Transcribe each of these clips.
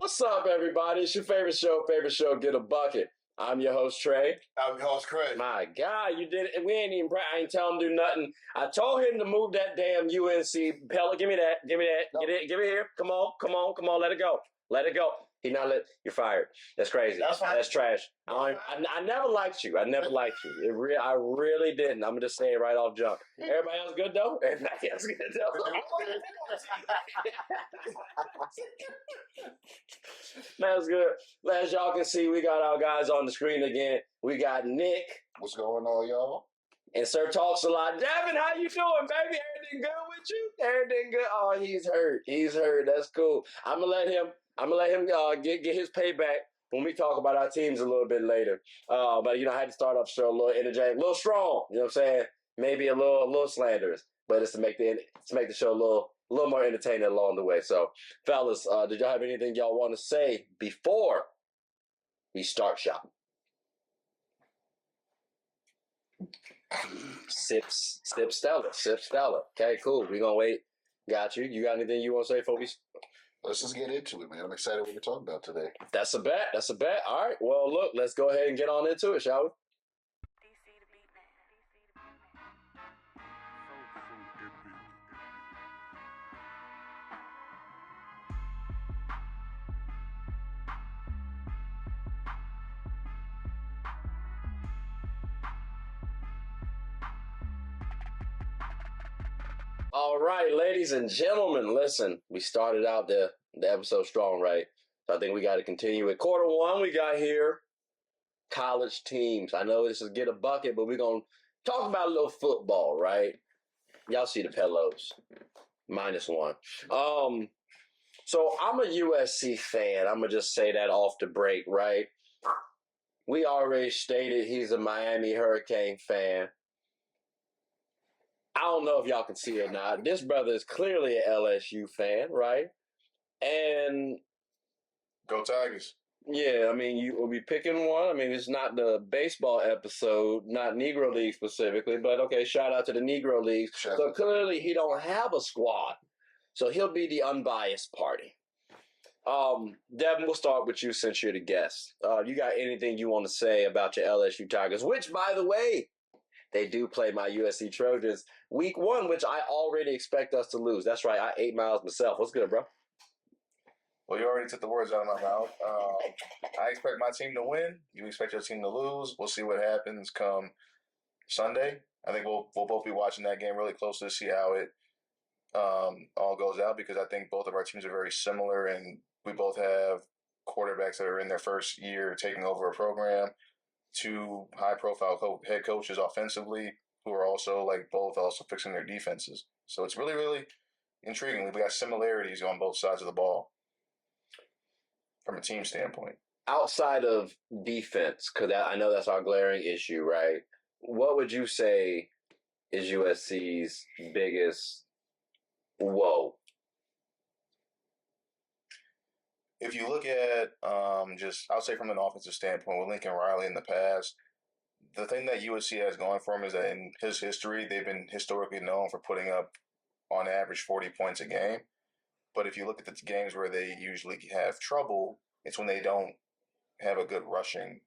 What's up, everybody? It's your favorite show, Get a Bucket. I'm your host, Trey. I'm your host, Craig. My God, you did it. We ain't even, I ain't tell him to do nothing. I told him to move that damn UNC pellet. Give me that. No. Give it here. Come on. Let it go. He not let. You're fired. That's crazy. That's trash. I never liked you. I really didn't. I'm just saying right off jump. Everybody else good though? Everybody else good though? That's good. As y'all can see, we got our guys on the screen again. We got Nick. What's going on, y'all? And Sir Talks a Lot. Devin, how you doing, baby? Everything good with you? Everything good? Oh, he's hurt. That's cool. I'm gonna let him get his payback when we talk about our teams a little bit later. But I had to start off the show a little energetic, a little strong. You know what I'm saying? Maybe a little slanderous, but it's to make the show a little more entertaining along the way. So, fellas, did y'all have anything y'all want to say before we start shopping? Sip Stella. Okay, cool. We're gonna wait. Got you. You got anything you want to say before we? Let's just get into it, man. I'm excited what we're talking about today. That's a bet. All right. Well, look, let's go ahead and get on into it, shall we? All right, ladies and gentlemen, listen, we started out the episode strong, right? So I think we got to continue it. Quarter one, we got here college teams. I know this is Get a Bucket, but we're going to talk about a little football, right? Y'all see the pillows. -1. So I'm a USC fan. I'm going to just say that off the break, right? We already stated he's a Miami Hurricane fan. I don't know if y'all can see it or not. This brother is clearly an LSU fan, right? And go Tigers. Yeah, I mean, you will be picking one. I mean, it's not the baseball episode, not Negro League specifically, but okay, shout out to the Negro Leagues. So clearly he don't have a squad. So he'll be the unbiased party. Devin, we'll start with you since you're the guest. You got anything you want to say about your LSU Tigers, which, by the way, they do play my USC Trojans week 1, which I already expect us to lose. That's right. I 8 miles myself. What's good, bro? Well, you already took the words out of my mouth. I expect my team to win. You expect your team to lose. We'll see what happens come Sunday. I think we'll both be watching that game really closely to see how it all goes out, because I think both of our teams are very similar, and we both have quarterbacks that are in their first year taking over a program. 2 high-profile head coaches offensively who are also fixing their defenses. So it's really, really intriguing. We got similarities on both sides of the ball from a team standpoint. Outside of defense, because I know that's our glaring issue, right? What would you say is USC's biggest woe? If you look at I'll say from an offensive standpoint, with Lincoln Riley in the past, the thing that USC has going for him is that in his history, they've been historically known for putting up, on average, 40 points a game. But if you look at the games where they usually have trouble, it's when they don't have a good rushing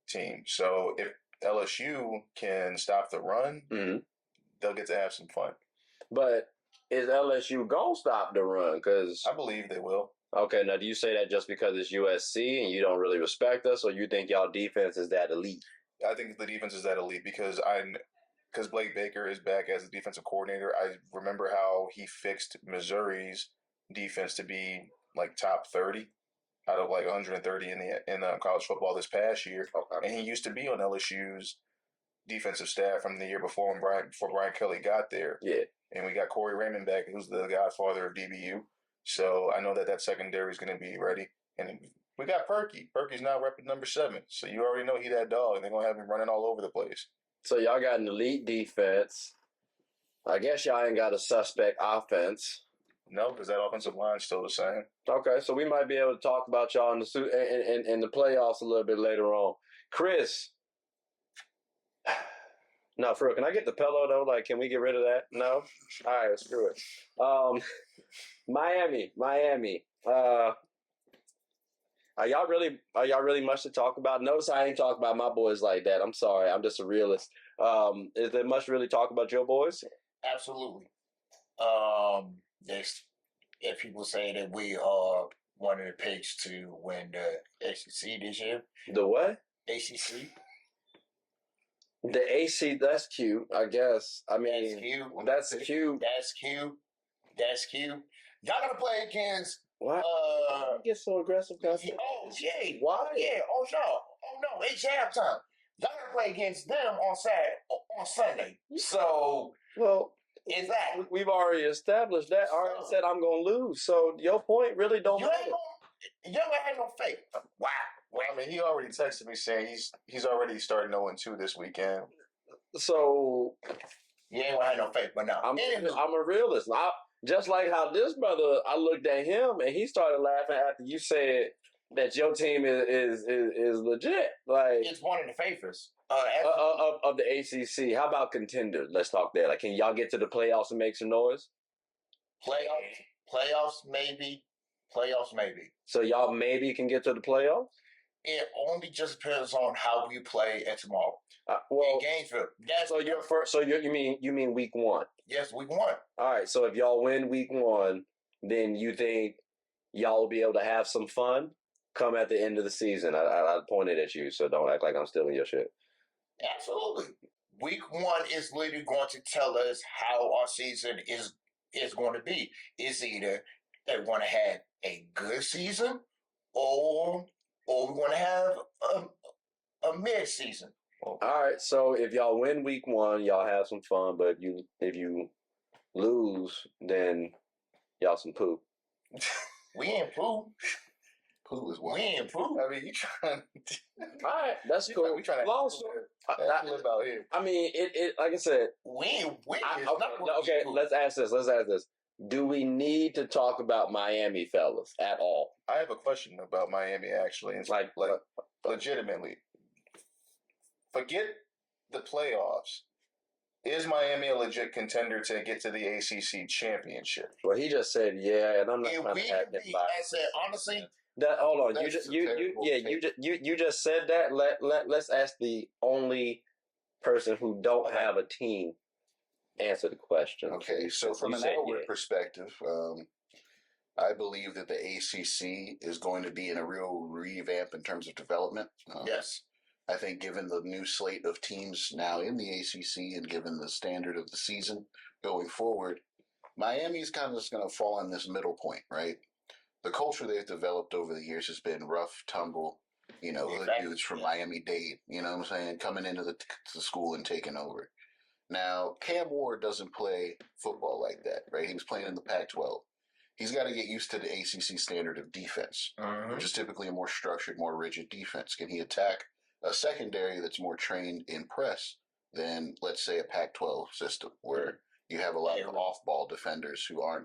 team. So if LSU can stop the run, they'll get to have some fun. But is LSU going to stop the run? Because I believe they will. Okay, now do you say that just because it's USC and you don't really respect us, or you think y'all defense is that elite? I think the defense is that elite because Blake Baker is back as the defensive coordinator. I remember how he fixed Missouri's defense to be like top 30 out of like 130 in college football this past year. Okay. And he used to be on LSU's defensive staff from the year before before Brian Kelly got there. Yeah. And we got Corey Raymond back, who's the godfather of DBU. So I know that secondary is going to be ready. And we got Perky. Perky's now repping number 7. So you already know he that dog. And they're going to have him running all over the place. So y'all got an elite defense. I guess y'all ain't got a suspect offense. No, because that offensive line's still the same. Okay, so we might be able to talk about y'all in the playoffs a little bit later on. Chris. No, for real, can I get the pillow, though? Like, can we get rid of that? No? All right, screw it. Miami. Are y'all really much to talk about? Notice I ain't talking about my boys like that. I'm sorry. I'm just a realist. Is there much to really talk about your boys? Absolutely. There's if people say that we are one of the picks to win the ACC this year. The what? ACC. The AC. That's cute. I guess. I mean, That's cute. that's cute. That's cute. That's cute. Y'all gonna play against. Why? You get so aggressive, Custom? Oh yeah. Why? Yeah. Oh no. It's jam time. Y'all gonna play against them on Sunday. So Well, exactly. we've already established that. I already said I'm gonna lose. So your point really don't matter. You ain't gonna have no faith. Wow. Well, I mean, he already texted me saying he's already starting 0-2 this weekend. So you ain't gonna have no faith, but no. I'm a realist. Just like how this brother, I looked at him and he started laughing after you said that your team is legit. Like it's one of the favorites of the ACC. How about contenders? Let's talk there. Like, can y'all get to the playoffs and make some noise? Playoffs, maybe. So y'all maybe can get to the playoffs. It only just depends on how we play at tomorrow. Well, in Gainesville. So you're first. So you mean week 1? Yes, week 1. All right. So if y'all win week 1, then you think y'all will be able to have some fun come at the end of the season. I pointed at you, so don't act like I'm stealing your shit. Absolutely. Week 1 is literally going to tell us how our season is going to be. It's either they want to have a good season or we want to have a mid-season. All right, so if y'all win week 1, y'all have some fun, but if you lose, then y'all some poo. We ain't poo. Poo is what? We ain't poo. I mean, you trying. All right, that's cool. We trying to long story. live out here. I mean, it like I said. Okay. Let's ask this. Do we need to talk about Miami, fellas, at all? I have a question about Miami, actually. It's like legitimately. Forget the playoffs. Is Miami a legit contender to get to the ACC championship? Well, he just said yeah, and I'm not trying to add that by. I said honestly. Hold on. You just said that. Let's ask the only person who don't have a team answer the question. Okay, so from an outward perspective, I believe that the ACC is going to be in a real revamp in terms of development. Yes. I think given the new slate of teams now in the ACC and given the standard of the season going forward, Miami's kind of just going to fall in this middle point, right? The culture they've developed over the years has been rough, tumble, hood dudes from Miami-Dade, you know what I'm saying, coming into the school and taking over. Now, Cam Ward doesn't play football like that, right? He was playing in the Pac-12. He's got to get used to the ACC standard of defense, which is typically a more structured, more rigid defense. Can he attack a secondary that's more trained in press than, let's say, a Pac-12 system where you have a lot of off-ball defenders who are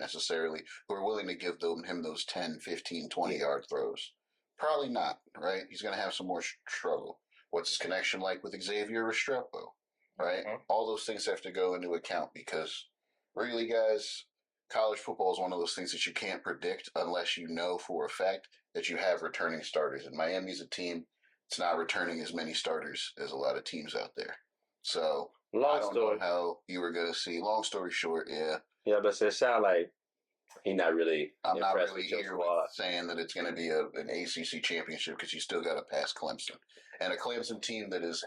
willing to give him those 10, 15, 20-yard throws? Probably not, right? He's going to have some more struggle. What's his connection like with Xavier Restrepo, right? All those things have to go into account because, really, guys, college football is one of those things that you can't predict unless you know for a fact that you have returning starters. And Miami's a team that's not returning as many starters as a lot of teams out there. So I don't know how you were going to see. Long story short, yeah. Yeah, but it sounds like he's not really. I'm not really here saying that it's going to be an ACC championship because you still got to pass Clemson. And a Clemson team that is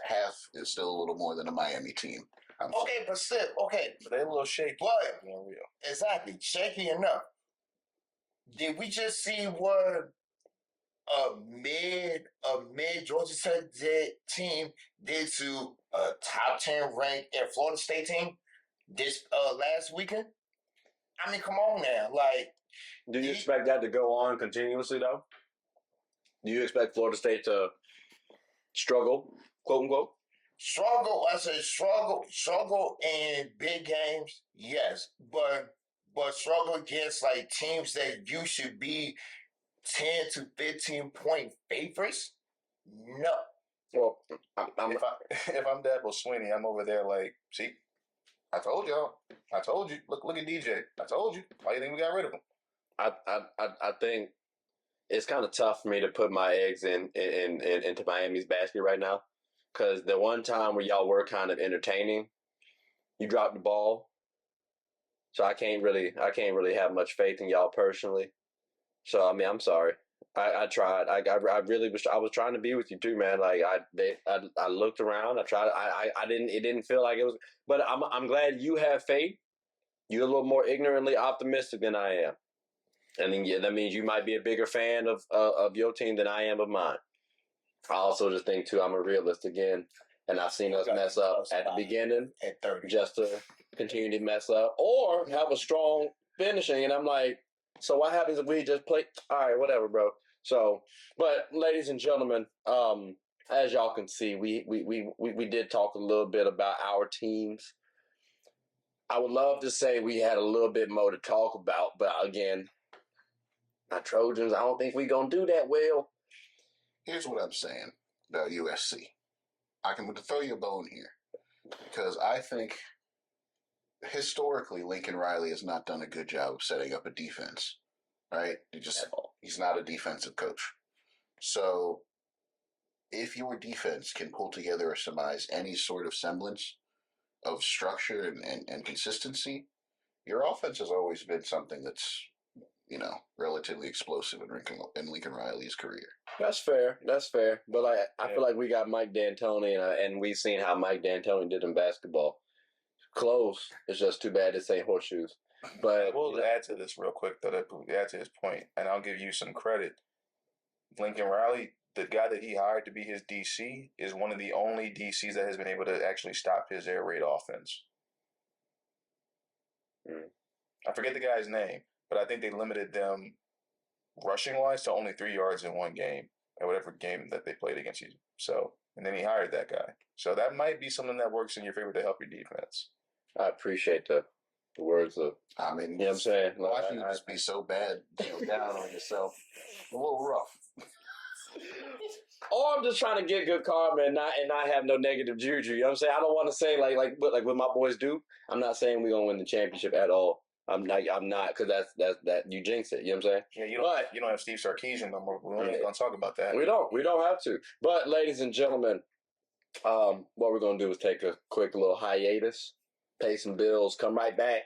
still a little more than a Miami team. But they're a little shaky. But exactly, shaky enough. Did we just see what a mid Georgia Tech team did to a top 10 ranked Florida State team this last weekend? I mean, come on now. Like, do you expect that to go on continuously though? Do you expect Florida State to struggle, quote unquote? Struggle. I say struggle in big games, yes, but struggle against like teams that you should be 10 to 15 point favorites. No. Well, if I'm Dabo Swinney, I'm over there like, see, I told y'all. I told you. Look at DJ. I told you. Why do you think we got rid of him? I think it's kind of tough for me to put my eggs into Miami's basket right now, because the one time where y'all were kind of entertaining, you dropped the ball. So I can't really have much faith in y'all personally. So I mean, I'm sorry. I tried. I really was trying to be with you too, man. Like I looked around. I tried. I didn't. It didn't feel like it was. But I'm glad you have faith. You're a little more ignorantly optimistic than I am, and then yeah, that means you might be a bigger fan of your team than I am of mine. I also just think too, I'm a realist again, and I've seen us mess up at the beginning at 30. just to continue to mess up or have a strong finishing. And I'm like, so what happens if we just play? All right, whatever, bro. So, but ladies and gentlemen, as y'all can see, we did talk a little bit about our teams. I would love to say we had a little bit more to talk about, but again, my Trojans, I don't think we're gonna do that well. Here's what I'm saying about USC. I can throw you a bone here because I think historically Lincoln Riley has not done a good job of setting up a defense. Right? He's not a defensive coach. So if your defense can pull together or surmise any sort of semblance of structure and consistency, your offense has always been something that's, relatively explosive in Lincoln Riley's career. That's fair. That's fair. But I feel like we got Mike D'Antoni, and we've seen how Mike D'Antoni did in basketball. Close. It's just too bad this ain't horseshoes. But we'll add to this real quick, though, to add to his point, and I'll give you some credit. Lincoln Riley, the guy that he hired to be his DC, is one of the only DCs that has been able to actually stop his air raid offense. I forget the guy's name, but I think they limited them rushing-wise to only 3 yards in one game, at whatever game that they played against you. So, and then he hired that guy. So that might be something that works in your favor to help your defense. I appreciate the words of. I mean, you know what I'm saying? Watching you just be so bad, down on yourself, a little rough. Or I'm just trying to get good karma and not have no negative juju. You know what I'm saying? I don't want to say like what my boys do. I'm not saying we're gonna win the championship at all. I'm not, because that's you jinx it. You know what I'm saying? Yeah, you don't have Steve Sarkisian no more. We're not gonna talk about that. We don't have to. But ladies and gentlemen, what we're gonna do is take a quick little hiatus, pay some bills, come right back,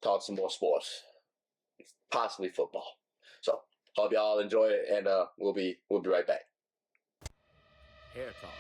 talk some more sports, possibly football. So hope y'all enjoy it, and we'll be right back. Hair Talk.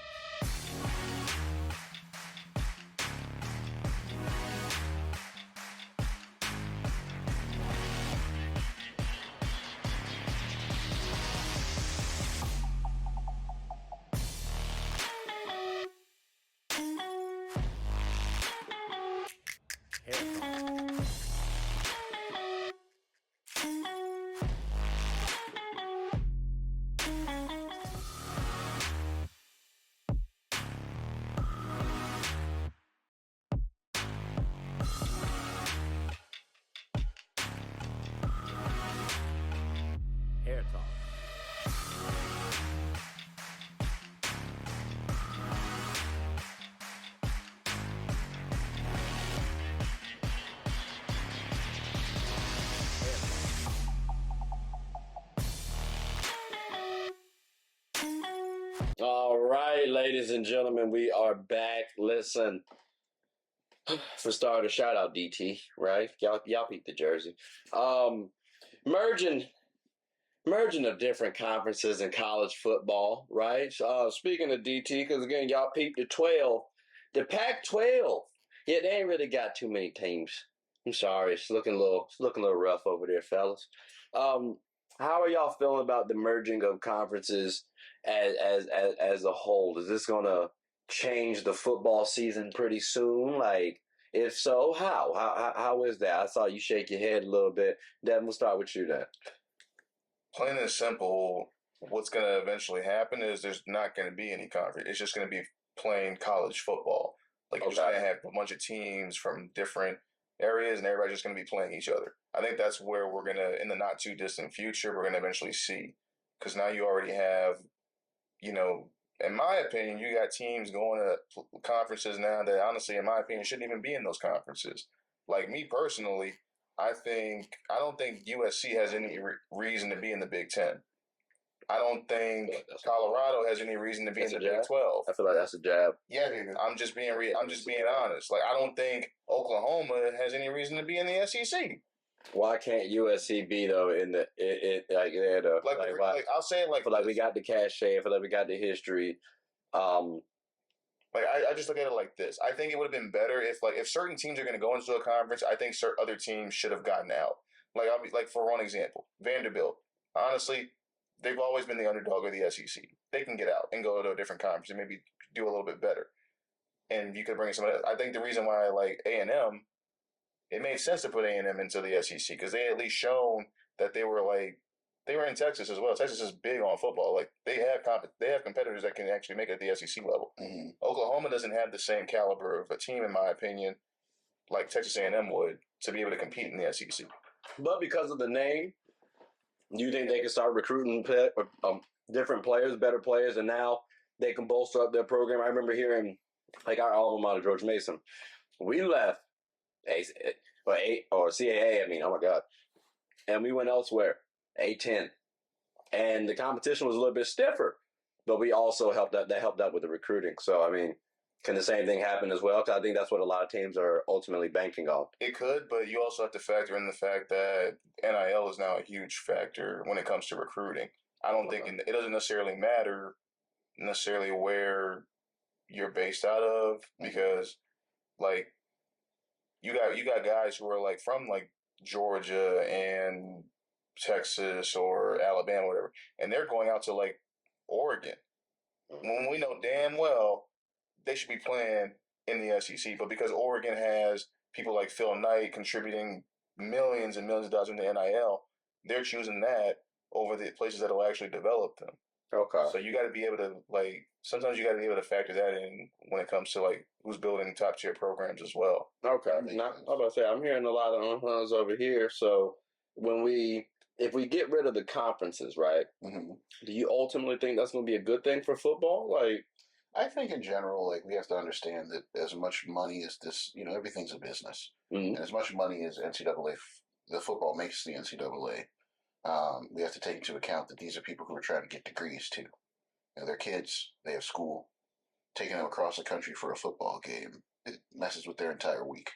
Hair Talk. All right, ladies and gentlemen, we are back. Listen, for starters, shout out DT, right? Y'all peep the jersey. Merging of different conferences in college football, right? Speaking of DT, because again, y'all peeped the 12, the Pac-12. Yeah, they ain't really got too many teams. I'm sorry, it's looking a little rough over there, fellas. How are y'all feeling about the merging of conferences as a whole? Is this gonna change the football season pretty soon? Like, if so, how is that? I saw you shake your head a little bit. Devin, we'll start with you then. Plain and simple, what's going to eventually happen is there's not going to be any conference. It's just going to be plain college football. Like, you're just going to have a bunch of teams from different areas, and everybody's just going to be playing each other. I think that's where we're going to, in the not too distant future, we're going to eventually see. Because now you already have, in my opinion, you got teams going to conferences now that honestly, in my opinion, shouldn't even be in those conferences. Like me personally, I don't think USC has any reason to be in the Big Ten. I don't think Colorado has any reason to be in the Big 12. I feel like that's a jab. Yeah, they do. I'm just being honest. Like I don't think Oklahoma has any reason to be in the SEC. Why can't USC be though in the like they're the like I'll say it like I feel like we got the cachet. I feel like we got the history. Like I just look at it like this. I think it would have been better if certain teams are going to go into a conference. I think certain other teams should have gotten out. Like I'll be like for one example, Vanderbilt. Honestly, they've always been the underdog of the SEC. They can get out and go to a different conference and maybe do a little bit better. And you could bring somebody else. I think the reason why I like A&M, it made sense to put A&M into the SEC because they at least shown that they were in Texas as well. Texas is big on football. Like they have competitors that can actually make it at the SEC level. Mm-hmm. Oklahoma doesn't have the same caliber of a team, in my opinion, like Texas A&M would to be able to compete in the SEC. But because of the name, do you think they can start recruiting different players, better players, and now they can bolster up their program? I remember hearing, like our alma mater, George Mason, we left CAA. I mean, oh my God, and we went elsewhere, A10, and the competition was a little bit stiffer, but we also helped out. That helped out with the recruiting. So I mean, can the same thing happen as well? Because I think that's what a lot of teams are ultimately banking on. It could, but you also have to factor in the fact that NIL is now a huge factor when it comes to recruiting. I don't think it doesn't necessarily matter where you're based out of because, like, you got guys who are like from like Georgia and Texas or Alabama, whatever, and they're going out to like Oregon when we know damn well they should be playing in the SEC, but because Oregon has people like Phil Knight contributing millions and millions of dollars into NIL, they're choosing that over the places that will actually develop them. Okay. So you got to be able to sometimes you got to be able to factor that in when it comes to like who's building top tier programs as well. Okay. Now, I was about to say, I'm hearing a lot of unhuns over here. So if we get rid of the conferences, right? Mm-hmm. Do you ultimately think that's going to be a good thing for football? Like, I think in general, like we have to understand that as much money as this, everything's a business, and as much money as NCAA, the football makes the NCAA. We have to take into account that these are people who are trying to get degrees too. They're kids. They have school. Taking them across the country for a football game, it messes with their entire week.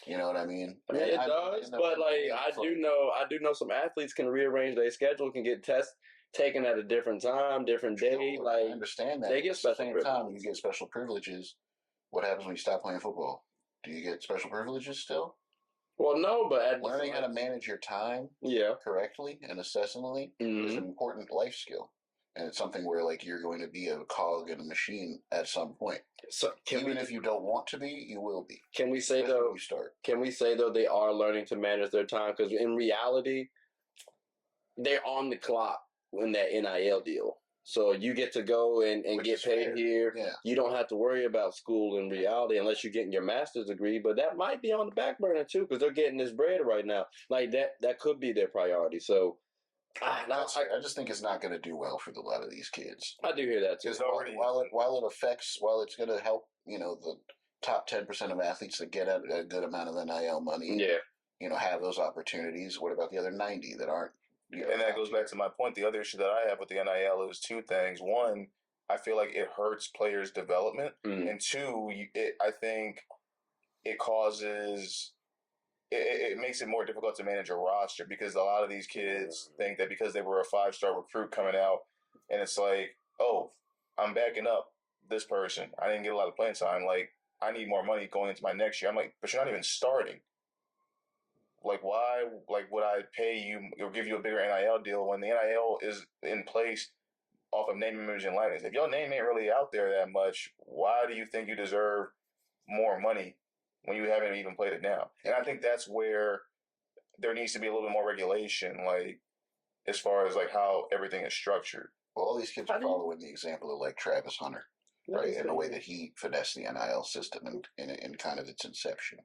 You know what I mean? I mean, it does, but like I do know some athletes can rearrange their schedule, can get tests taken at a different time, different day. Sure, like I understand that. They get special at the same time, when you get special privileges, what happens when you stop playing football? Do you get special privileges still? Well, no, but learning how to manage your time correctly and assessingly is an important life skill. And it's something where like you're going to be a cog in a machine at some point. So even if you don't want to be, you will be. Can we say though? Can we say though they are learning to manage their time? Because in reality, they're on the clock in that NIL deal. So you get to go and get paid here. Yeah. You don't have to worry about school in reality unless you're getting your master's degree. But that might be on the back burner too because they're getting this bread right now. Like that could be their priority. So. I just think it's not going to do well for a lot of these kids. I do hear that too. While it's going to help, the top 10% of athletes that get a good amount of NIL money, have those opportunities. What about the other 90 that aren't? And that goes back to my point. The other issue that I have with the NIL is two things. One, I feel like it hurts players' development, and two, I think it causes. It makes it more difficult to manage a roster because a lot of these kids think that because they were a 5-star recruit coming out, and it's like, oh, I'm backing up this person. I didn't get a lot of playing time. Like, I need more money going into my next year. I'm like, but you're not even starting. Like, why? Like, would I pay you or give you a bigger NIL deal when the NIL is in place off of name, image, and likeness? If your name ain't really out there that much, why do you think you deserve more money when you haven't even played it down? And I think that's where there needs to be a little bit more regulation, like as far as like how everything is structured. Well, all these kids are following the example of like Travis Hunter, right? In the way that he finessed the NIL system in kind of its inception,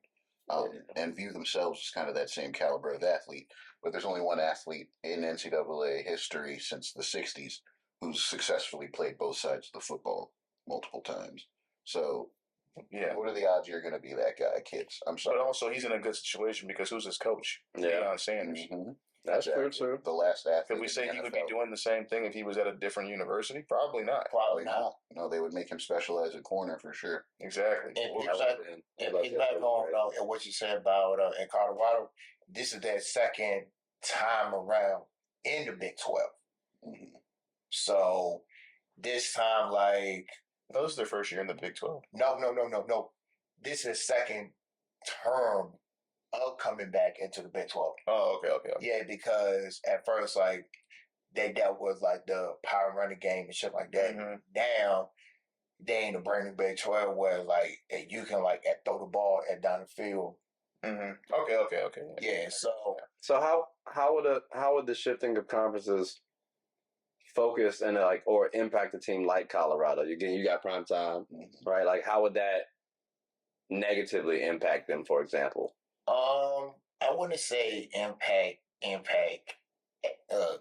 and view themselves as kind of that same caliber of athlete. But there's only one athlete in NCAA history since the '60s who's successfully played both sides of the football multiple times. So Yeah. What are the odds you're going to be that guy, kids? I'm But sorry. also, he's in a good situation because who's his coach? Yeah. Deion Sanders. Mhm. That's Exactly. true. The last athlete. Could we say in the he would be NFL. doing the same thing if he was at a different university? Probably not. Probably not. No, they would make him specialize at corner for sure. Exactly. And Well, he's back on and what you said about in Colorado. This is their second time around in the Big 12. Mhm. So this time, like, no, this is their first year in the Big 12. no. This is second term of coming back into the Big 12. Oh, okay. Yeah, because at first, like, they dealt with like the power running game and shit like that. Mhm. Now they in the brand new Big 12 where like you can like throw the ball down the field. Mm-hmm. Okay. Yeah, so how would the shifting of conferences focus and or impact a team like Colorado? You got prime time, right? Like, how would that negatively impact them, for example? I wouldn't say impact a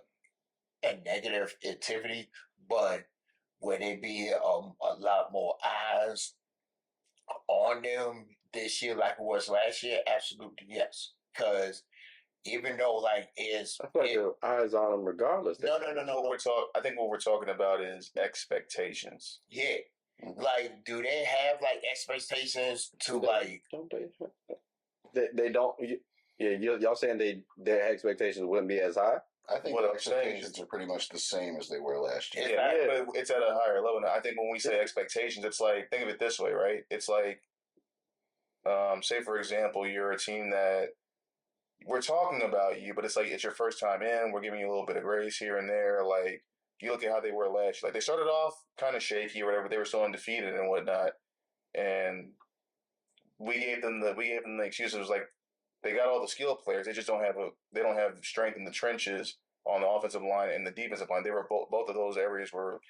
negative activity, but would it be a lot more eyes on them this year like it was last year? Absolutely yes. Because even though like it's I feel like the eyes on them regardless. no. I think what we're talking about is expectations. Yeah. Like, do they have like expectations to like? Don't they? They don't. Yeah, y'all saying their expectations wouldn't be as high? I think What the I'm saying expectations are pretty much the same as they were last year. Yeah, but it's at a higher level. Now, I think when we say expectations, it's like, think of it this way, right? It's like, say for example, you're a team that we're talking about you, but it's like it's your first time in. We're giving you a little bit of grace here and there. Like, you look at how they were last year. Like, they started off kind of shaky or whatever. They were still undefeated and whatnot, and we gave them the excuses. It was like they got all the skill players. They just don't have strength in the trenches on the offensive line and the defensive line. They were both of those areas were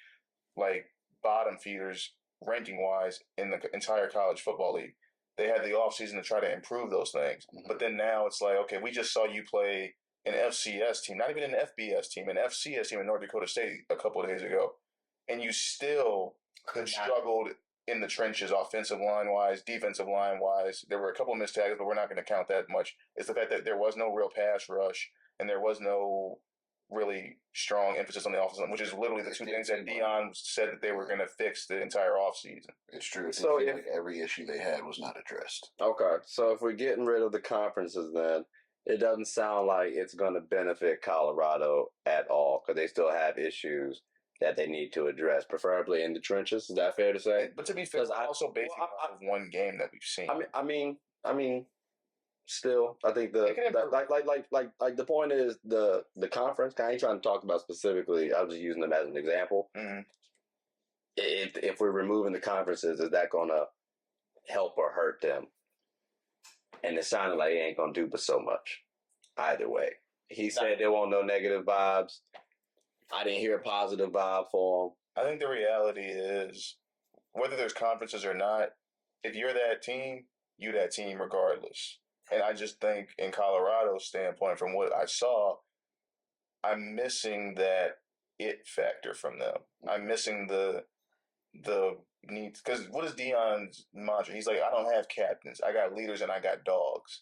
like bottom feeders ranking wise in the entire college football league. They had the offseason to try to improve those things. But then now it's like, okay, we just saw you play an FCS team, not even an FBS team, an FCS team in North Dakota State a couple of days ago. And you still struggled in the trenches, offensive line wise, defensive line wise. There were a couple of missed tackles, but we're not going to count that much. It's the fact that there was no real pass rush and there was no really strong emphasis on the offensive line, which is literally the two things that Deion said that they were going to fix the entire offseason. It's true. So like every issue they had was not addressed. Okay, so if we're getting rid of the conferences, then it doesn't sound like it's going to benefit Colorado at all because they still have issues that they need to address, preferably in the trenches. Is that fair to say? But to be fair, also based off of one game that we've seen. I mean, still, I think like the point is the conference. I ain't trying to talk about specifically. I was just using them as an example. Mm-hmm. If we're removing the conferences, is that going to help or hurt them? And it sounded like it ain't going to do but so much. Either way, he said there won't no negative vibes. I didn't hear a positive vibe for him. I think the reality is, whether there's conferences or not, if you're that team, you that team regardless. And I just think in Colorado's standpoint, from what I saw, I'm missing that it factor from them. I'm missing the need, because what is Deion's mantra? He's like, I don't have captains. I got leaders and I got dogs.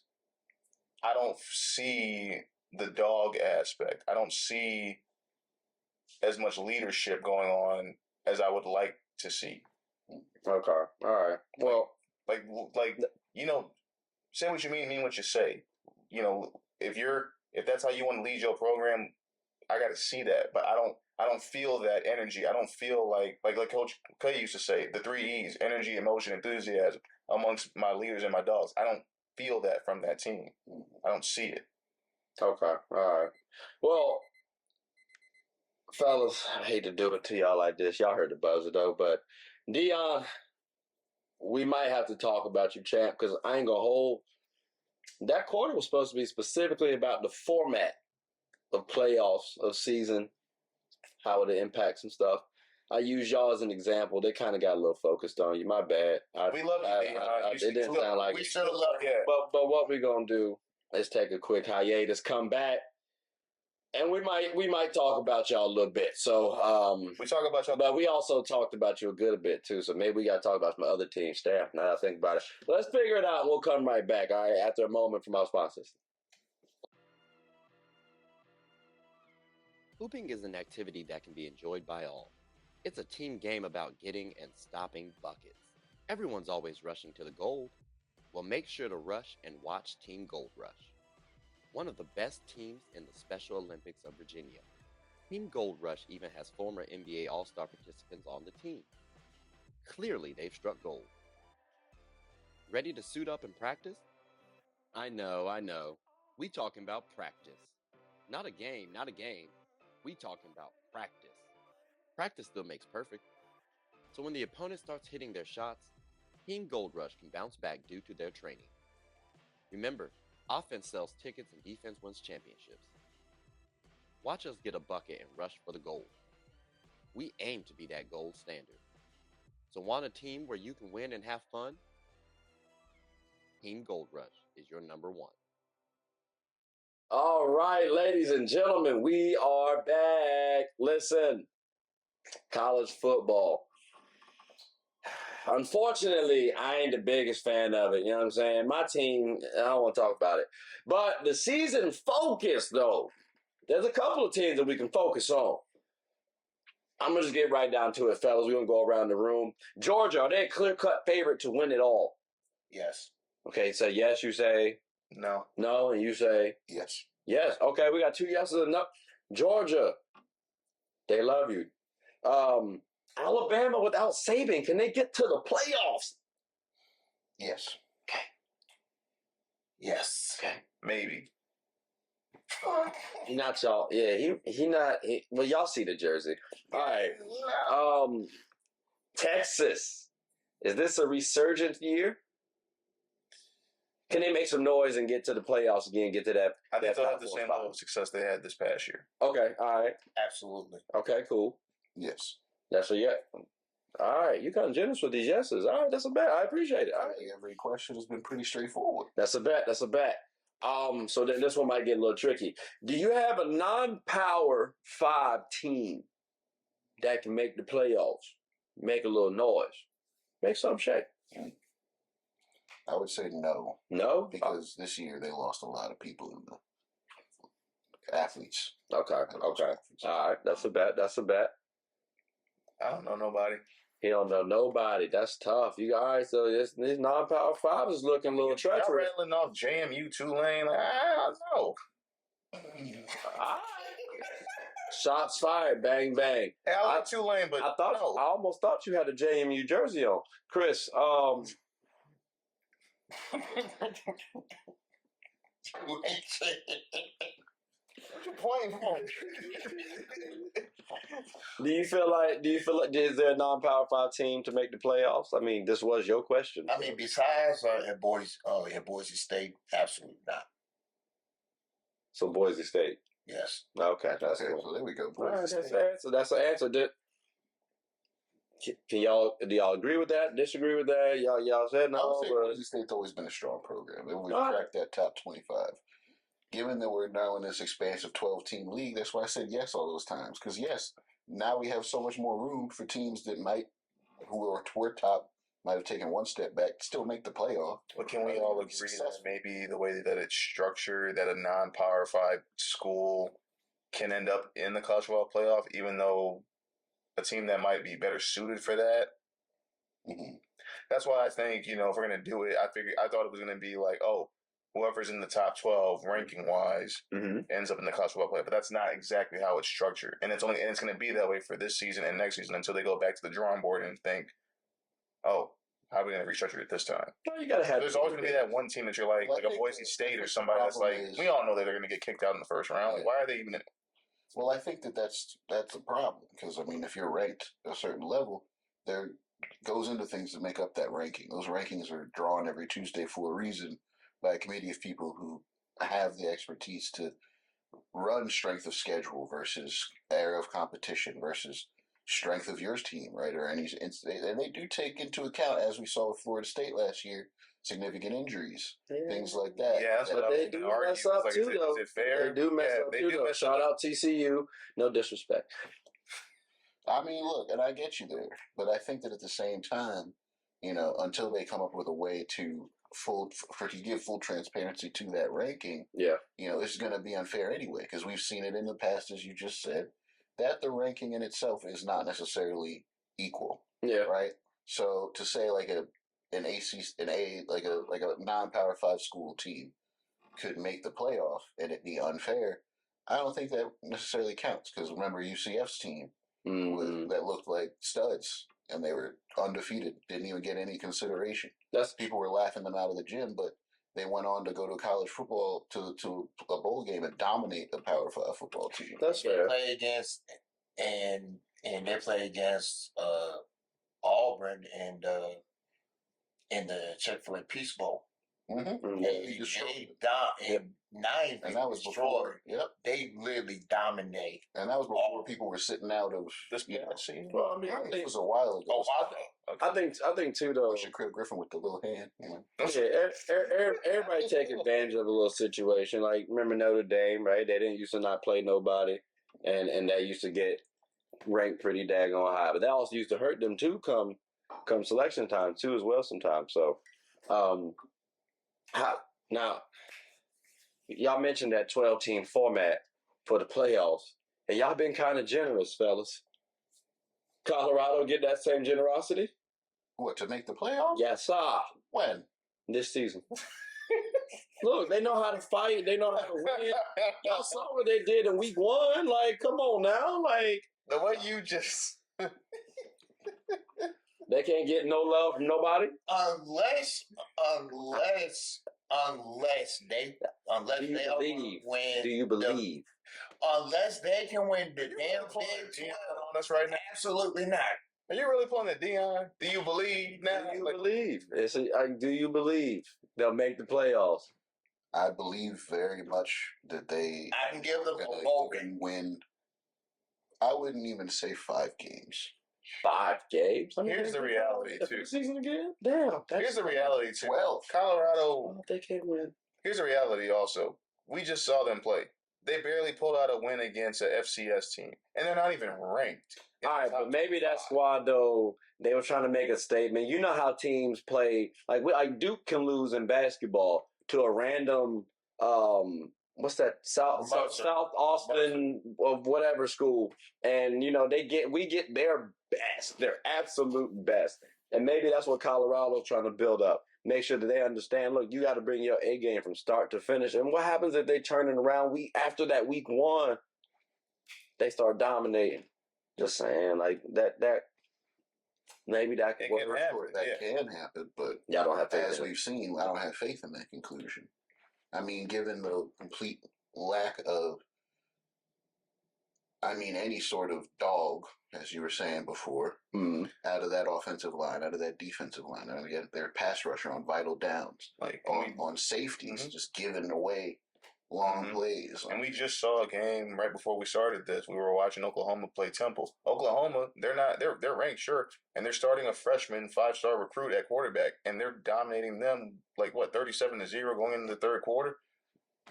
I don't see the dog aspect. I don't see as much leadership going on as I would like to see. Okay, all right. Well, like say what you mean what you say. If that's how you want to lead your program, I got to see that. But I don't feel that energy. I don't feel like Coach Clay used to say, the 3 E's: energy, emotion, enthusiasm amongst my leaders and my dogs. I don't feel that from that team. I don't see it. Okay, all right. Well, fellas, I hate to do it to y'all like this. Y'all heard the buzzer though, but Deion, we might have to talk about you, champ, because I ain't gonna hold. That quarter was supposed to be specifically about the format of playoffs, of season, how it impacts and stuff. I use y'all as an example. They kind of got a little focused on you. My bad. We love you, Deion. It didn't sound like we still love you. But what we're gonna do is take a quick hiatus, come back, And we might talk about y'all a little bit. So We talk about y'all. but we also talked about you a good bit too. So maybe we got to talk about some other team staff. Now that I think about it, let's figure it out. And we'll come right back. All right, after a moment from our sponsors. Hooping is an activity that can be enjoyed by all. It's a team game about getting and stopping buckets. Everyone's always rushing to the gold. Well, make sure to rush and watch Team Gold Rush, one of the best teams in the Special Olympics of Virginia. Team Gold Rush even has former NBA All-Star participants on the team. Clearly, they've struck gold. Ready to suit up and practice? I know. We talking about practice. Not a game. We talking about practice. Practice still makes perfect. So when the opponent starts hitting their shots, Team Gold Rush can bounce back due to their training. Remember, offense sells tickets and defense wins championships. Watch us get a bucket and rush for the gold. We aim to be that gold standard. So want a team where you can win and have fun? Team Gold Rush is your number one. All right, ladies and gentlemen, we are back. Listen, college football. Unfortunately, I ain't the biggest fan of it. You know what I'm saying? My team, I don't want to talk about it. But the season focus, though, there's a couple of teams that we can focus on. I'm going to just get right down to it, fellas. We're going to go around the room. Georgia, are they a clear-cut favorite to win it all? Yes. Okay, so yes, you say No. no, and you say Yes. yes. Okay, we got two yeses and no. Georgia, they love you. Alabama without Saban, can they get to the playoffs? Yes. Yes. Okay. Maybe. Not y'all. Yeah, he not. Well, y'all see the jersey. All right. Texas, is this a resurgent year? Can they make some noise and get to the playoffs again? Get to that. I think that they'll top have the four same spot? level of success they had this past year. Okay. All right. Absolutely. Okay. Cool. Yes. That's a yes. All right. You kind of generous with these yeses. All right. That's a bet. I appreciate it. All right. Every question has been pretty straightforward. That's a bet. That's a bet. So then this one might get a little tricky. Do you have a non-power 5 team that can make the playoffs, make a little noise, make some shake? I would say no, No? because this year they lost a lot of people in the athletes. Okay. All right. That's a bet. That's a bet. I don't know nobody. He don't know nobody. That's tough. You all right? So this non-power 5 is looking a little Y'all treacherous. rattling off JMU, Tulane. Like, I don't know. All right. Shots fired. Bang bang. Hey, I like Tulane, but I no. almost thought you had a JMU jersey on, Chris. What you pointing for? Do you feel like is there a non-power 5 team to make the playoffs? I mean, this was your question. I mean, besides at Boise State, absolutely not. So Boise State. Yes. Okay, that's Okay, cool. so there we go. All right, Boise that's State. the answer. That's the answer. Do y'all agree with that? Disagree with that? Y'all said I no. would say But Boise State's always been a strong program. They always All right. cracked that top 25. Given that we're now in this expansive 12-team league, that's why I said yes all those times. Because yes, now we have so much more room for teams that who are toward top, might have taken one step back, still make the playoff. But can we all agree that maybe the way that it's structured, that a non-Power 5 school can end up in the college football playoff, even though a team that might be better suited for that? Mm-hmm. That's why I think, if we're going to do it, I thought it was going to be like, whoever's in the top 12 ranking-wise ends up in the college football playoff. But that's not exactly how it's structured. And it's going to be that way for this season and next season until they go back to the drawing board and think, how are we going to restructure it this time? well, you gotta have. There's always going to be that one team that you're like a Boise State or somebody that's like, we all know that they're going to get kicked out in the first round. Like, why are they even in it? Well, I think that's a problem because, I mean, if you're ranked a certain level, there goes into things that make up that ranking. Those rankings are drawn every Tuesday for a reason by a committee of people who have the expertise to run strength of schedule versus area of competition versus strength of your team, right? Or any, and they do take into account, as we saw with Florida State last year, significant injuries, things like that. Yeah, that's But what they do mess up too, though. Is it fair? They do mess up they too, do though. mess Shout up. out TCU. No disrespect. I mean, look, and I get you there, but I think that at the same time, until they come up with a way to give full transparency to that ranking, Yeah. It's going to be unfair anyway, because we've seen it in the past, as you just said, that the ranking in itself is not necessarily equal. Yeah. Right. So to say like a non-Power 5 school team could make the playoff and it be unfair, I don't think that necessarily counts, because remember UCF's team that looked like studs and they were undefeated, didn't even get any consideration. People were laughing them out of the gym, but they went on to go to college football to a bowl game and dominate a Power 5 football team. That's fair. They play against Auburn in the Chick-fil-A Peace Bowl. Mm-hmm. And that was before. Yep. They literally dominate. And that was before people were sitting out of this scene. Well, I mean, I think it was a while ago. Okay. I think too, though. Chris Griffin with the little hand. Yeah, everybody take advantage of a little situation. Like, remember Notre Dame, right? They didn't used to not play nobody, and they used to get ranked pretty daggone high. But that also used to hurt them too come selection time too as well sometimes. So, now, y'all mentioned that 12-team format for the playoffs, and y'all been kind of generous, fellas. Colorado get that same generosity? What, to make the playoffs? Yes, sir. When? This season. Look, they know how to fight. They know how to win. Y'all saw what they did in week 1. Like, come on now. Like, the way you just... They can't get no love from nobody? Unless they win. Do you believe? Unless they can win the damn Big 12 on us right now. Absolutely not. Are you really pulling the Dion? Do you believe now? Do you believe? Do you believe they'll make the playoffs? I believe very much that they. I can give them a Logan win. I wouldn't even say 5 games. 5 games? I mean, here's the reality too. Season again? Damn. Here's the reality too. 12. Colorado. They can't win. Here's the reality also. We just saw them play. They barely pulled out a win against an FCS team, and they're not even ranked. All right, but maybe that squad, though, they were trying to make a statement. You know how teams play. Like Duke can lose in basketball to a random, what's that, South Austin of whatever school. And, we get their best, their absolute best. And maybe that's what Colorado's trying to build up. Make sure that they understand, look, you got to bring your A game from start to finish. And what happens if they turn it around after that week 1, they start dominating? Just saying, like that maybe that can work. That can happen, but I don't have faith as we've seen, I don't have faith in that conclusion. I mean, given the complete lack of, any sort of dog, as you were saying before, out of that offensive line, out of that defensive line, get their pass rusher on vital downs, on safeties, just giving away long plays. And we just saw a game right before we started this. We were watching Oklahoma play Temple. Oklahoma, they're ranked, sure, and they're starting a freshman 5-star recruit at quarterback, and they're dominating them 37-0 going into the third quarter.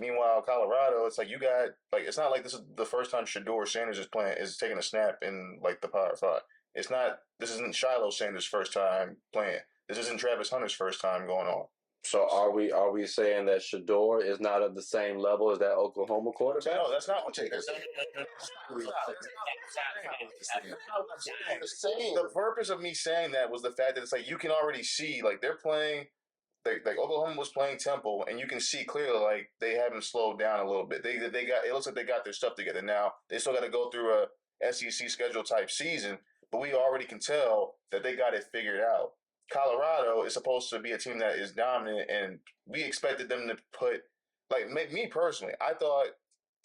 Meanwhile, Colorado, it's like you got it's not like this is the first time Shedeur Sanders is taking a snap in the Power 5. It's not. This isn't Shiloh Sanders' first time playing. This isn't Travis Hunter's first time going on. So are we saying that Shedeur is not at the same level as that Oklahoma quarterback? No, that's not what you're saying. The purpose of me saying that was the fact that it's you can already see they're playing. Oklahoma was playing Temple, and you can see clearly they haven't slowed down a little bit. They got it looks like they got their stuff together now. They still got to go through a SEC schedule type season, but we already can tell that they got it figured out. Colorado is supposed to be a team that is dominant, and we expected them to put me personally. I thought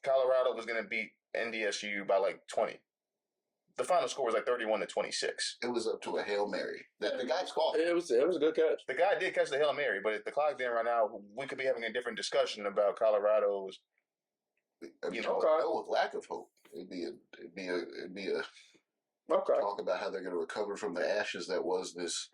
Colorado was going to beat NDSU by 20. The final score was 31-26. It was up to a Hail Mary. The guy caught it. It was a good catch. The guy did catch the Hail Mary, but if the clock didn't run out, we could be having a different discussion about Colorado's. With lack of hope, it'd be a Okay. talk about how they're going to recover from the ashes that was this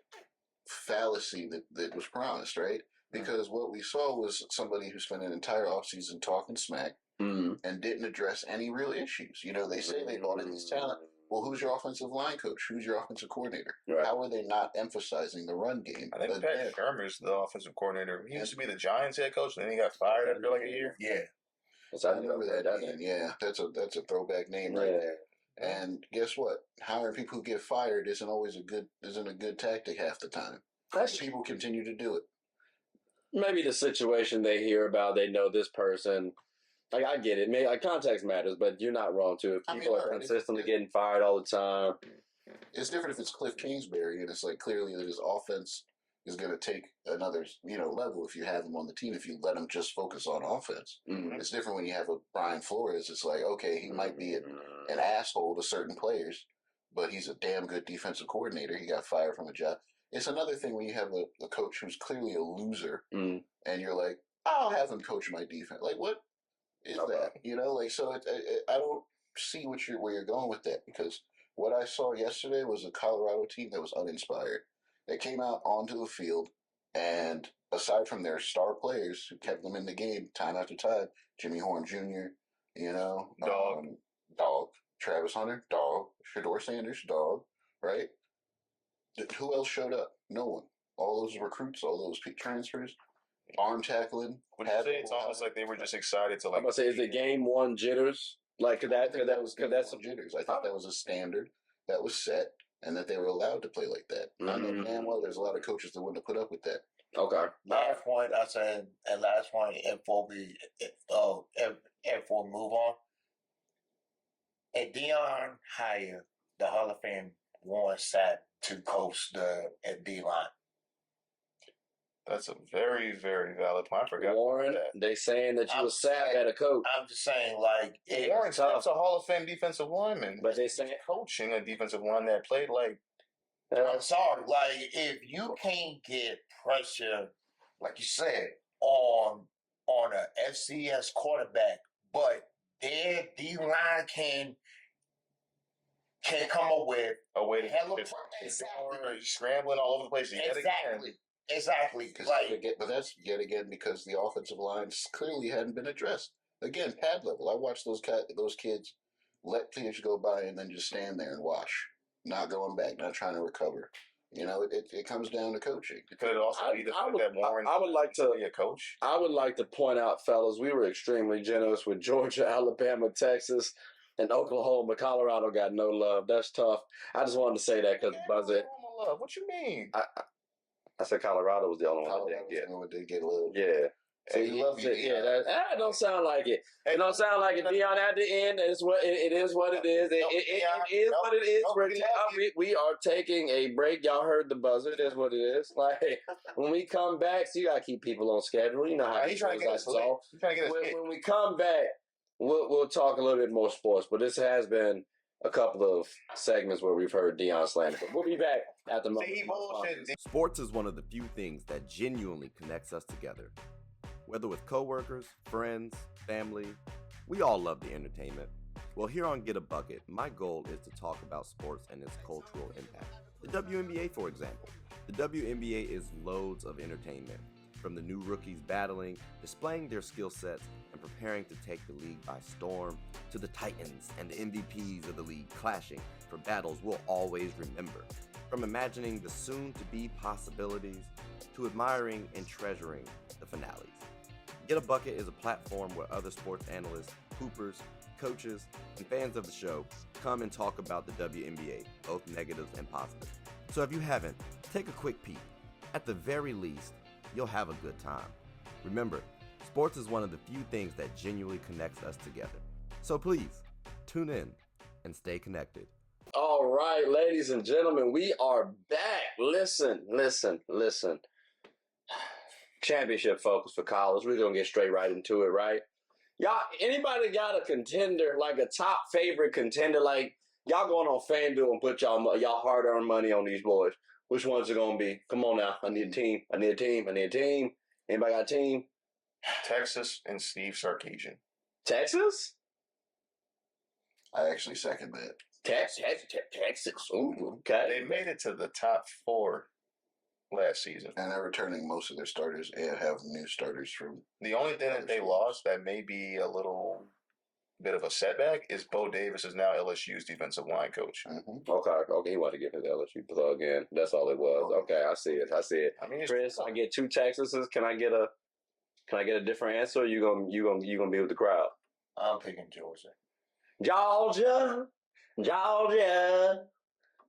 fallacy that was promised, right? Because what we saw was somebody who spent an entire offseason talking smack Mm. and didn't address any real issues. You know, they say they brought in this talent. Well, who's your offensive line coach? Who's your offensive coordinator? Right. How are they not emphasizing the run game? I think Pat Shermer's the offensive coordinator. He used to be the Giants head coach, and then he got fired after like a year. Yeah. I remember that name. Yeah, that's a throwback name right there. And guess what? Hiring people who get fired isn't a good tactic half the time. People continue to do it. Maybe the situation they hear about, they know this person. Like, I get it. Maybe, like, context matters, but you're not wrong, too. If people are consistently getting fired all the time. It's different if it's Cliff Kingsbury, and it's like clearly that his offense is going to take another, level if you have him on the team, if you let him just focus on offense. Mm-hmm. It's different when you have a Brian Flores. It's like, okay, he might be an asshole to certain players, but he's a damn good defensive coordinator. He got fired from a job. It's another thing when you have a coach who's clearly a loser, and you're like, I'll have him coach my defense. Like, what is that? So I don't see where you're going with that, because what I saw yesterday was a Colorado team that was uninspired. They came out onto the field, and aside from their star players who kept them in the game time after time, Jimmy Horn Jr., dog, Travis Hunter, dog, Shador Sanders, dog, right? Who else showed up? No one. All those recruits, all those transfers, arm tackling. Would you say it's almost like they were just excited to, like? I'm gonna say, is it game one jitters? Like, could that's some jitters? I think that was a standard that was set, and that they were allowed to play like that. I know damn well there's a lot of coaches that wouldn't have put up with that. Okay. Last point I said, and last point, before we move on, and Deion hired the Hall of Fame Warren Sapp to coach the D-line. That's a very, very valid point. I forgot Warren, about that. they saying that you was Sapp at a coach. I'm just saying, like, Warren Sapp's a Hall of Fame defensive lineman, but they saying coaching a defensive line that played like. I'm sorry, like, if you can't get pressure, like you said, on a FCS quarterback, but their D-line can come up with a way to scrambling all over the place. Exactly. But that's yet again because the offensive lines clearly hadn't been addressed. Again, pad level. I watched those kids let players go by and then just stand there and watch, not going back, not trying to recover. It comes down to coaching. Could it also be the fact that Warren I would like to be a coach? I would like to point out, fellas, we were extremely generous with Georgia, Alabama, Texas, and Oklahoma. Colorado got no love. That's tough. I just wanted to say that because Buzzet. What you mean? I said Colorado was the only one that didn't get love. Yeah. Hey, love you, that don't sound like it. It don't sound like it. Deion at the end, it is what it is. It is what it is. We are taking a break. Y'all heard the buzzer. It is what it is. Like, when we come back, so you got to keep people on schedule. You know how he's trying to get us when we come back, we'll talk a little bit more sports. But this has been a couple of segments where we've heard Deion slander. But we'll be back at the moment. Sports is one of the few things that genuinely connects us together. Whether with coworkers, friends, family, we all love the entertainment. Well, here on Get a Bucket, my goal is to talk about sports and its cultural impact. The WNBA, for example. The WNBA is loads of entertainment, from the new rookies battling, displaying their skill sets, and preparing to take the league by storm, to the Titans and the MVPs of the league clashing for battles we'll always remember. From imagining the soon-to-be possibilities, to admiring and treasuring the finales. Get a Bucket is a platform where other sports analysts, hoopers, coaches, and fans of the show come and talk about the WNBA, both negatives and positives. So if you haven't, take a quick peek. At the very least, you'll have a good time. Remember, sports is one of the few things that genuinely connects us together. So please, tune in and stay connected. All right, ladies and gentlemen, we are back. Listen. Championship focus for college. We're going to get straight right into it, right? Y'all, anybody got a contender, like a top favorite contender? Like, y'all going on FanDuel and put y'all hard-earned money on these boys. Which ones are going to be? Come on now. I need a team. Anybody got a team? Texas and Steve Sarkisian. Texas? I actually second that. Texas. Ooh, okay. They made it to the top 4 last season. And they're returning most of their starters and have new starters from. The only thing that they lost that may be a little bit of a setback is Bo Davis is now LSU's defensive line coach. Mm-hmm. Okay. He wanted to get his LSU plug in. That's all it was. Okay, I see it. I mean, Chris, I get 2 Texases. Can I get a different answer? Or you gonna be with the crowd? I'm picking Georgia. Georgia.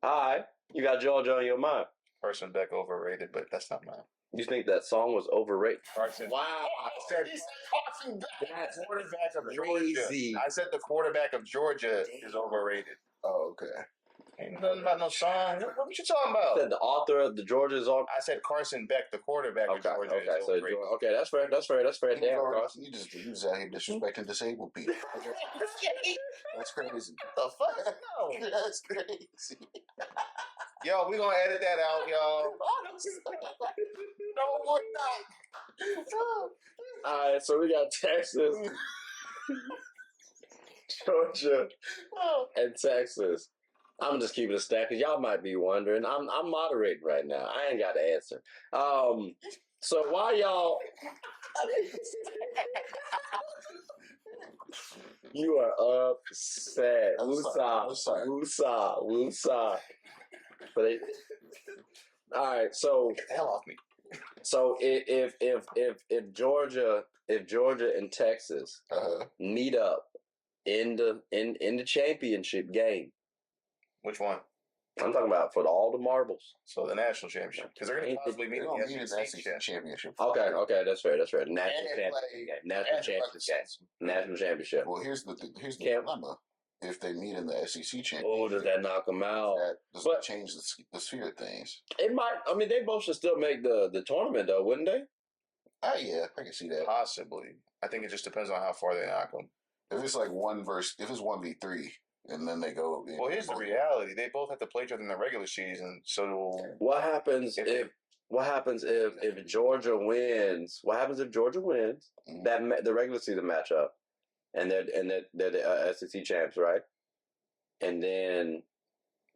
All right, you got Georgia on your mind. Carson Beck overrated, but that's not mine. You think that song was overrated? Carson. Wow. I said Carson Beck. That's Quarterback of crazy. Georgia. I said the quarterback of Georgia is overrated. Oh, okay. Ain't nothing about no song. What you talking about? Said the author of the Georgia's on. I said Carson Beck, the quarterback of Georgia, is So overrated. okay, that's fair. Damn, Carson. You just out here disrespecting disabled people. That's crazy. The fuck? No. That's crazy. Yo, we gonna edit that out, y'all. No, we're not. All right, so we got Texas, Georgia, and Texas. I'm just keeping it stacked because y'all might be wondering. I'm moderating right now. I ain't got the answer. So why y'all? You are upset. Woosah. But all right, so Get the hell off me. So if Georgia and Texas meet up in the championship game, Which one? I'm talking about for all the marbles. So the national championship, because they're going to possibly meet They in don't the need SEC an SEC championship. Okay, that's fair. National And they play- National championship. Well, here's the dilemma. If they meet in the SEC championship, Oh, does that knock them out? that does But- not change the sphere of things. It might. I mean, they both should still make the tournament, though, wouldn't they? Oh yeah, I can see that. Possibly. I think it just depends on how far they knock them. If it's like if it's 1v3, and then they go. Well, here's the reality: they both have to play each other in the regular season. So What happens if Georgia wins? What happens if Georgia wins Mhm. the regular season matchup, and they're the SEC champs, right? And then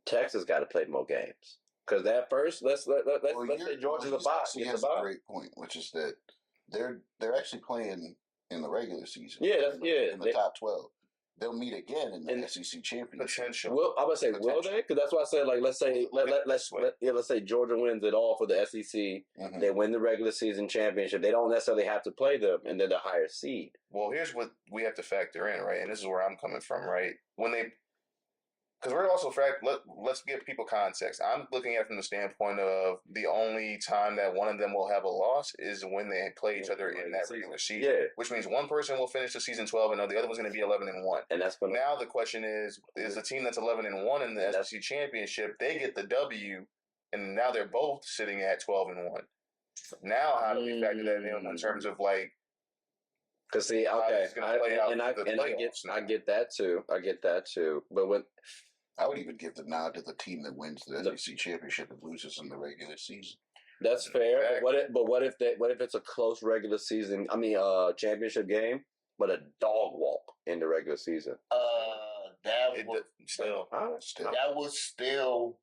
Texas got to play more games because that first let's say Georgia's a bye. He has a great point, which is that they're actually playing in the regular season. Yeah, in the top 12. They'll meet again in the SEC championship. potential. I'm gonna say will they? Because that's why I said like let's say Georgia wins it all for the SEC. Mhm. They win the regular season championship. They don't necessarily have to play them, and they're the higher seed. Well, here's what we have to factor in, right? And this is where I'm coming from, right? Because we're also let's give people context. I'm looking at it from the standpoint of the only time that one of them will have a loss is when they play each other in that regular season. Yeah. Which means one person will finish the season 12 and the other one's going to be 11-1. And that's gonna Now the question is the team that's 11-1 in the SEC championship, they get the W, and now they're both sitting at 12-1. Now, how do we factor that in terms of like? Because see, how okay, it's gonna play out for the playoffs now? I get that too. But when I would even give the nod to the team that wins the SEC championship and loses in the regular season. that's fair. Exactly. But what if it's a close regular season? I mean, championship game, but a dog walk in the regular season. That was Still. Still, that was still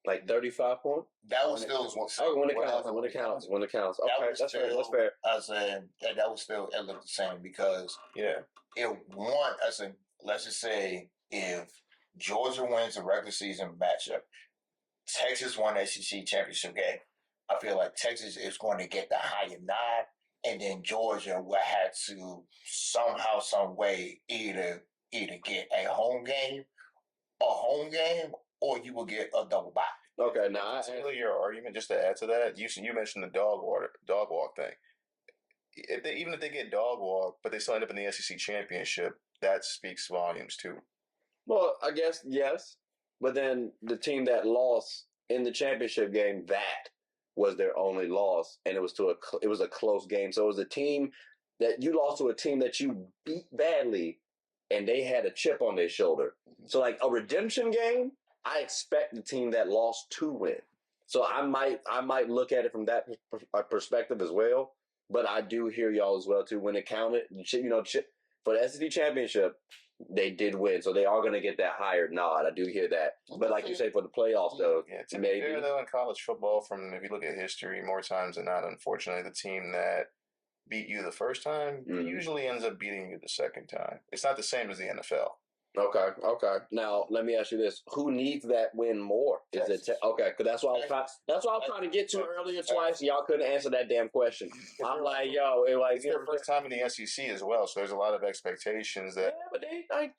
Like 35 points. that was still When it counts. Okay, was that's fair. still- That's fair. I said that was still it looked the same because Yeah. let's just say if Georgia wins the regular season matchup, Texas won the SEC championship game, I feel like Texas is going to get the higher nod, and then Georgia will have to somehow, some way either get a home game, or you will get a double bye. Okay, now That's really your argument. Just to add to that, you mentioned the dog walk thing. Even if they get dog walk, but they still end up in the SEC championship, that speaks volumes too. well, I guess yes, but then the team that lost in the championship game, that was their only loss, and it was a close game. So it was a team that you lost to a team that you beat badly, and they had a chip on their shoulder. So like a redemption game, I expect the team that lost to win. So I might look at it from that perspective as well. But I do hear y'all as well too. When it counted, for the SEC championship, they did win, so they are going to get that higher nod. I do hear that, but like you say, for the playoffs, though, Yeah, to be maybe. fair, though, in college football, from if you look at history, more times than not, unfortunately, the team that beat you the first time usually ends up beating you the second time. It's not the same as the NFL. Okay. Now let me ask you this: who needs that win more? Is Texas. it okay? Because that's what I was trying. That's what I was trying to get to earlier twice. Y'all couldn't answer that damn question. I'm like, yo, It's their first time in the SEC as well, so there's a lot of expectations yeah, that but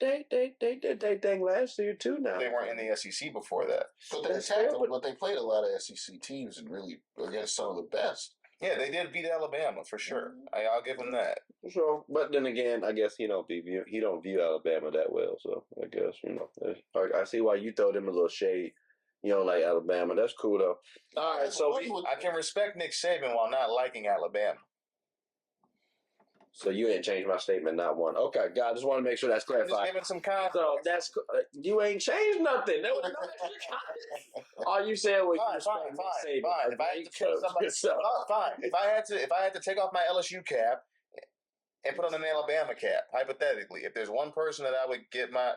they did they thing last year too. Now they weren't in the SEC before that. But they attacked them, but they played a lot of SEC teams and really against some of the best. Yeah, they did beat Alabama for sure. I'll give them that. So, but then again, I guess he don't view Alabama that well. So I guess I see why you throw them a little shade. You don't like Alabama. That's cool though. All right, so I can respect Nick Saban while not liking Alabama. So you ain't changed my statement, not one. Okay, God, just want to make sure that's Just clarified. giving some context. So that's you ain't changed nothing. There was no extra context. All you said was Fine. If I had to take somebody, fine. If I had to take off my LSU cap and put on an Alabama cap, hypothetically, if there's one person that I would get my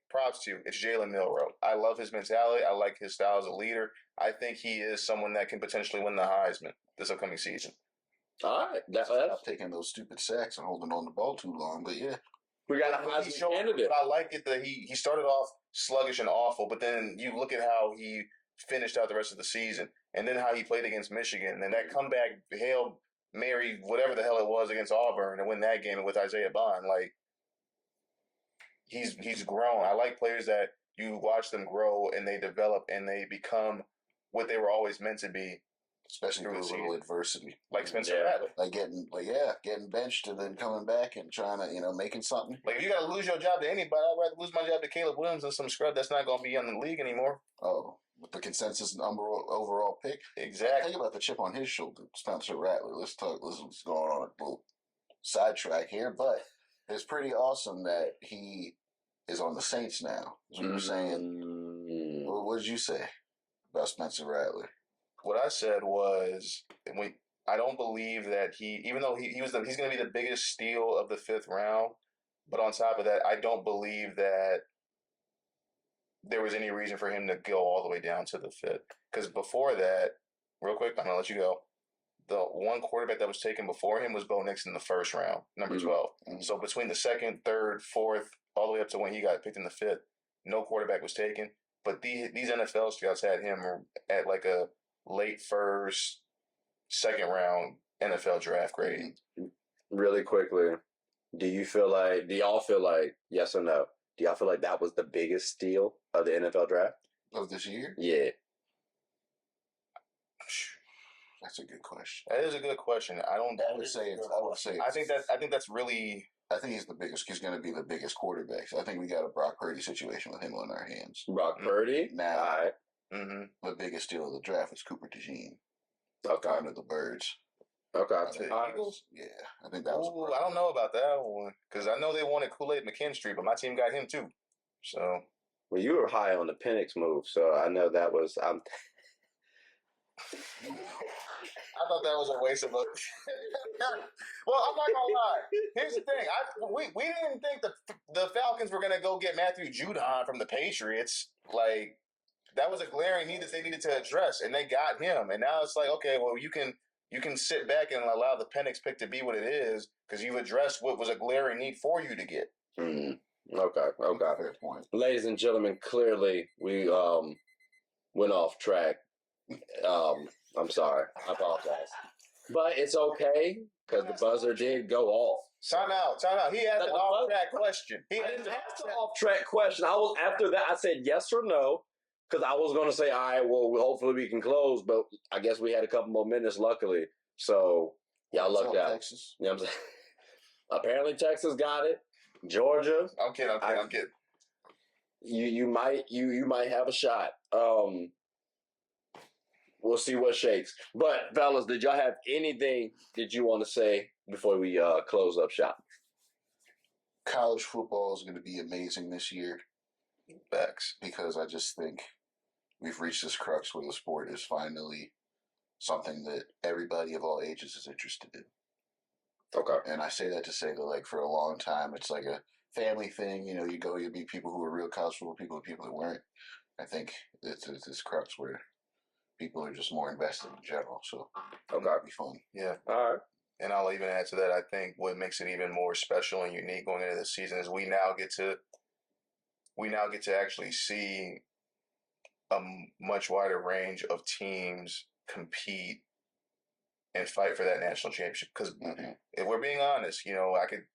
props to, it's Jalen Milroe. I love his mentality. I like his style as a leader. I think he is someone that can potentially win the Heisman this upcoming season. All right, Stop taking those stupid sacks and holding on the ball too long. But yeah, we got a Heisman candidate. But I like it that he started off sluggish and awful, but then you look at how he finished out the rest of the season, and then how he played against Michigan, and that comeback, Hail Mary, whatever the hell it was against Auburn, and win that game with Isaiah Bond. Like he's grown. I like players that you watch them grow and they develop and they become what they were always meant to be. especially through a little adversity, like Spencer Rattler, like getting benched and then coming back and trying to making something. Like if you got to lose your job to anybody, I'd rather lose my job to Caleb Williams than some scrub that's not going to be in the league anymore. Oh, with the consensus number overall pick, Exactly. Think about the chip on his shoulder, Spencer Rattler. Let's talk. This is going on a little sidetrack here, but it's pretty awesome that he is on the Saints now. As we were saying, what did you say about Spencer Rattler? What I said was, I don't believe that even though he's going to be the biggest steal of the fifth round, but on top of that, I don't believe that there was any reason for him to go all the way down to the fifth. Because before that, real quick, I'm going to let you go. The one quarterback that was taken before him was Bo Nix in the first round, number 12. Mm-hmm. So between the second, third, fourth, all the way up to when he got picked in the fifth, no quarterback was taken. But these NFL scouts had him at like a late first, second round NFL draft grade. Really quickly, do y'all feel like, yes or no, do y'all feel like that was the biggest steal of the NFL draft? Of this year? Yeah. That's a good question. That is a good question. I would say it's. I think that's really. I think he's the biggest. He's going to be the biggest quarterback. So I think we got a Brock Purdy situation with him on our hands. Brock Purdy. Now, all right. The biggest steal of the draft was Cooper DeJean. Okay. Under the Birds. Okay. Eagles? Yeah, I think that was. I don't know about that one because I know they wanted Kool-Aid McKinstry, but my team got him too. So. Well, you were high on the Penix move, so I know that was. I thought that was a waste of a. Well, I'm not gonna lie. Here's the thing: we didn't think the Falcons were gonna go get Matthew Judon from the Patriots. Like that was a glaring need that they needed to address, and they got him. And now it's like, okay, well, you can sit back and allow the Penix pick to be what it is because you've addressed what was a glaring need for you to get. Mm-hmm. Okay. Fair point. Ladies and gentlemen, clearly we went off track. I'm sorry. I apologize. But it's okay because the buzzer did go off. Time out. He asked an off-track question. I didn't ask an off-track question. After that, I said yes or no because I was going to say, all right, well, hopefully we can close. But I guess we had a couple more minutes, luckily. So, y'all lucked out. Texas? You know what I'm saying? Apparently, Texas got it. Georgia. I'm kidding. You might have a shot. We'll see what shakes. But, fellas, did y'all have anything that you want to say before we close up shop? College football is going to be amazing this year. Facts. Because I just think we've reached this crux where the sport is finally something that everybody of all ages is interested in. Okay. And I say that to say that, like, for a long time, it's like family thing. You know, you meet people who are real college football people and people who weren't. I think it's this crux where people are just more invested in general. So that'd be fun. Yeah. All right. And I'll even add to that. I think what makes it even more special and unique going into this season is we now get to actually see a much wider range of teams compete and fight for that national championship. Because if we're being honest, you know, I could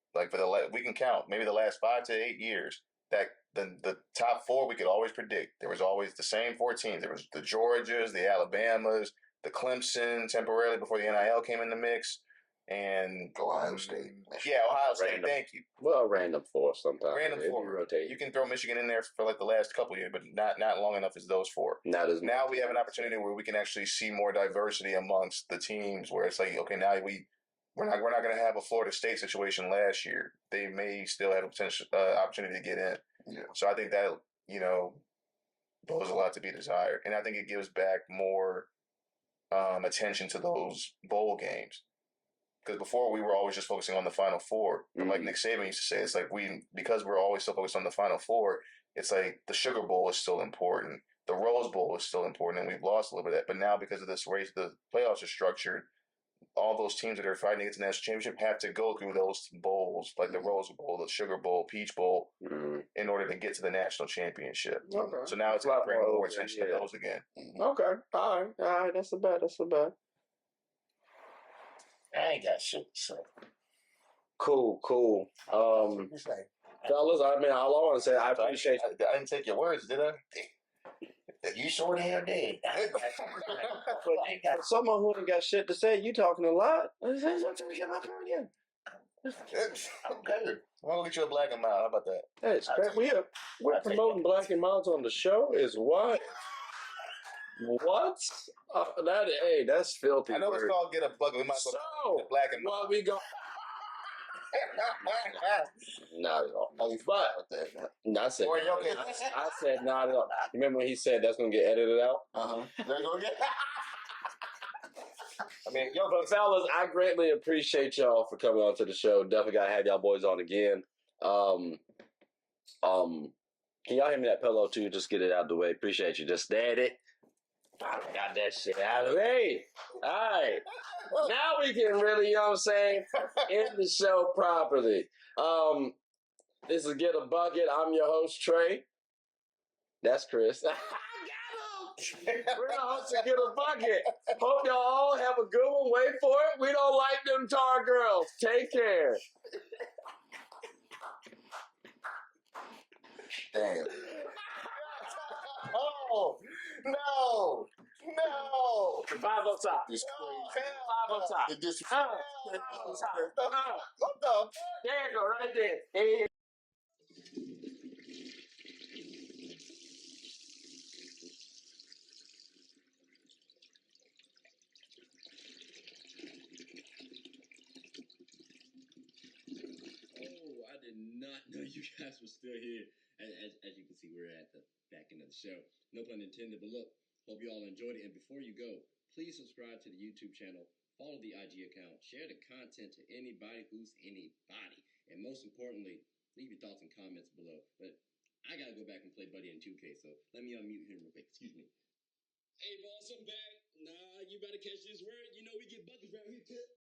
we can count maybe the last 5 to 8 years that the top four we could always predict. There was always the same 4 teams. There was the Georgias, the Alabamas, the Clemson temporarily before the NIL came in the mix. And Ohio State. Yeah, Ohio State. Random. Thank you. Well, random four sometimes. Random four. Rotate. You can throw Michigan in there for like the last couple of years, but not long enough as those 4. Not as now we have an opportunity where we can actually see more diversity amongst the teams. Where it's like, okay, now we're not going to have a Florida State situation last year. They may still have a potential opportunity to get in. Yeah. So I think that there's a lot to be desired, and I think it gives back more attention to those bowl games. Because before we were always just focusing on the Final Four. And like Nick Saban used to say, it's like because we're always so focused on the Final Four, it's like the Sugar Bowl is still important. The Rose Bowl is still important, and we've lost a little bit of that. But now because of this race, the playoffs are structured. All those teams that are fighting against the national championship have to go through those bowls, like the Rose Bowl, the Sugar Bowl, Peach Bowl, in order to get to the national championship. Okay. So now it's going to bring more attention to those again. Okay. All right. That's the bad. I ain't got shit to say. Cool. It's like, Fellas, I mean, all I want to say, I appreciate you. I didn't take your words, did I? you sure the hell did. For someone who ain't got shit to say, you talking a lot. I'm good. We'll get you a black and mild. How about that? Hey, it's great. We're promoting Black and Miles on the show. Is what? What? That's filthy. I know it's called Get a Bucket. We might as well get black and mild. Well, we go. Not at all. But I said, I said not at all. Remember when he said that's gonna get edited out? They're gonna get. I mean, But fellas, I greatly appreciate y'all for coming on to the show. Definitely gotta have y'all boys on again. Can y'all hand me that pillow too? Just get it out of the way. Appreciate you. Just stand it. I got that shit out of the way. All right. Now we can really, you know what I'm saying, end the show properly. This is Get a Bucket. I'm your host, Trey. That's Chris. I got him. We're the hosts of Get a Bucket. Hope y'all all have a good one. Wait for it. We don't like them tar girls. Take care. Damn. Oh, no. 5 up top. This crazy. 5 up top. It just. What the? There you go, right there. Hey. Oh, I did not know you guys were still here. As you can see, we're at the back end of the show. No pun intended, but look, hope you all enjoyed it. And before you go, please subscribe to the YouTube channel, follow the IG account, share the content to anybody who's anybody. And most importantly, leave your thoughts and comments below. But I got to go back and play Buddy in 2K, so let me unmute him real quick. Excuse me. Hey, boss, I'm back. Nah, you better catch this word. You know we get buckets right here, kid.